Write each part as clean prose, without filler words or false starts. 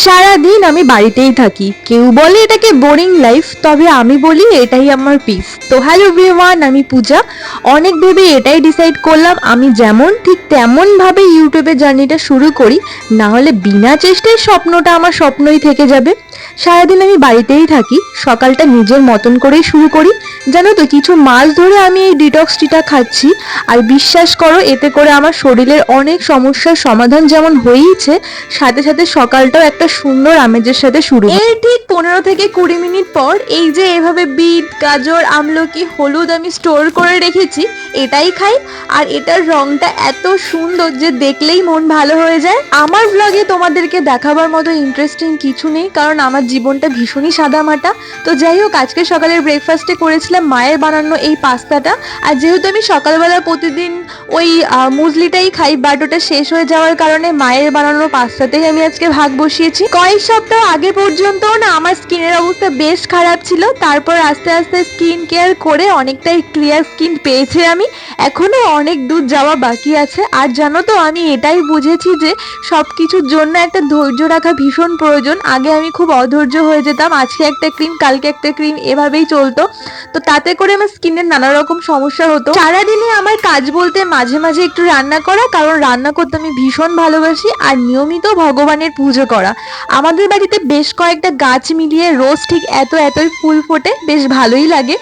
সারাদিন আমি বাড়িতেই থাকি, কেউ বলে এটাকে বোরিং লাইফ, তবে আমি বলি এটাই আমার পিস। তো হ্যালো এভরিওয়ান, আমি পূজা। অনেক ভেবে এটাই ডিসাইড করলাম আমি যেমন ঠিক তেমন ভাবে ইউটিউবে জার্নিটা শুরু করি, না হলে বিনা চেষ্টায় স্বপ্নটা আমার স্বপ্নই থেকে যাবে। সারাদিন আমি বাড়িতেই থাকি, সকালটা নিজের মতন করেই শুরু করি। জানো তো, কিছু মাস ধরে আমি এই ডিটক্স টিটা খাচ্ছি, আর বিশ্বাস করো এতে করে আমার শরীরের অনেক সমস্যার সমাধান যেমন হয়েইছে, সাথে সাথে সকালটাও একটা সুন্দর আমেজের সাথে শুরু হয়। এর ঠিক 15 থেকে 20 মিনিট পর এই যে এভাবে বিট, গাজর, আমলকি, হলুদ আমি স্টোর করে রেখেছি, এটাই খাই। আর এটার রংটা এত সুন্দর যে দেখলেই মন ভালো হয়ে যায়। আমার ব্লগে তোমাদেরকে দেখাবার মতো ইন্টারেস্টিং কিছু নেই, কারণ আমার জীবনটা ভীষণই সাদামাটা। তো যাই হোক, আজকে সকালের ব্রেকফাস্টে করেছিলাম মায়ের বানানো এই পাস্তাটা। আর যেহেতু আমি সকালবেলা প্রতিদিন ওই মুসলিটাই খাই, বাট ওটা শেষ হয়ে যাওয়ার কারণে মায়ের বানানো পাস্তাতেই আমি আজকে ভাগ বসিয়েছি। কয়েক সপ্তাহ আগে পর্যন্ত না আমার স্কিনের অবস্থা বেশ খারাপ ছিল, তারপর আস্তে আস্তে স্কিন কেয়ার করে অনেকটাই ক্লিয়ার স্কিন পেয়েছি আমি। এখনো অনেক দূর যাওয়া বাকি আছে। আর জানো তো, আমি এটাই বুঝেছি যে সবকিছুর জন্য একটা ধৈর্য রাখা ভীষণ প্রয়োজন। আগে আমি খুব অধৈর্য হয়ে যেতাম, আজকে একটা ক্রিম কালকে একটা ক্রিম এভাবেই চলতো। তো তাতে করে আমার স্কিনের নানা রকম সমস্যা হতো। সারাদিনে আমার কাজ বলতে মাঝে মাঝে একটু রান্না করা, কারণ রান্না করতে আমি ভীষণ ভালোবাসি, আর নিয়মিত ভগবানের পুজো করা। আমাদের বাড়িতে বেশ কয়েকটা গাছ মিলিয়ে রোজ ঠিক এতই ফুল ফোটে, বেশ ভালোই লাগে।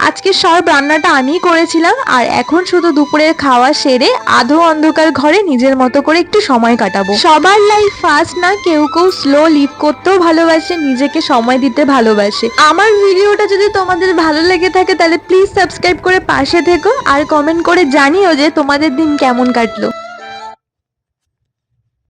আজকে সব রান্নাটা আমিই করেছিলাম, আর এখন শুধু দুপুরের খাওয়া সেরে আধো অন্ধকার ঘরে নিজের মতো করে একটু সময় কাটাবো। সবার লাইফ ফাস্ট না, কেউ কেউ স্লো লিভ করতেও ভালোবাসে, নিজেকে সময় দিতে ভালোবাসে। আমার ভিডিওটা যদি তোমাদের ভালো লেগে থাকে তাহলে প্লিজ সাবস্ক্রাইব করে পাশে থেকো, আর কমেন্ট করে জানিও যে তোমাদের দিন কেমন কাটলো।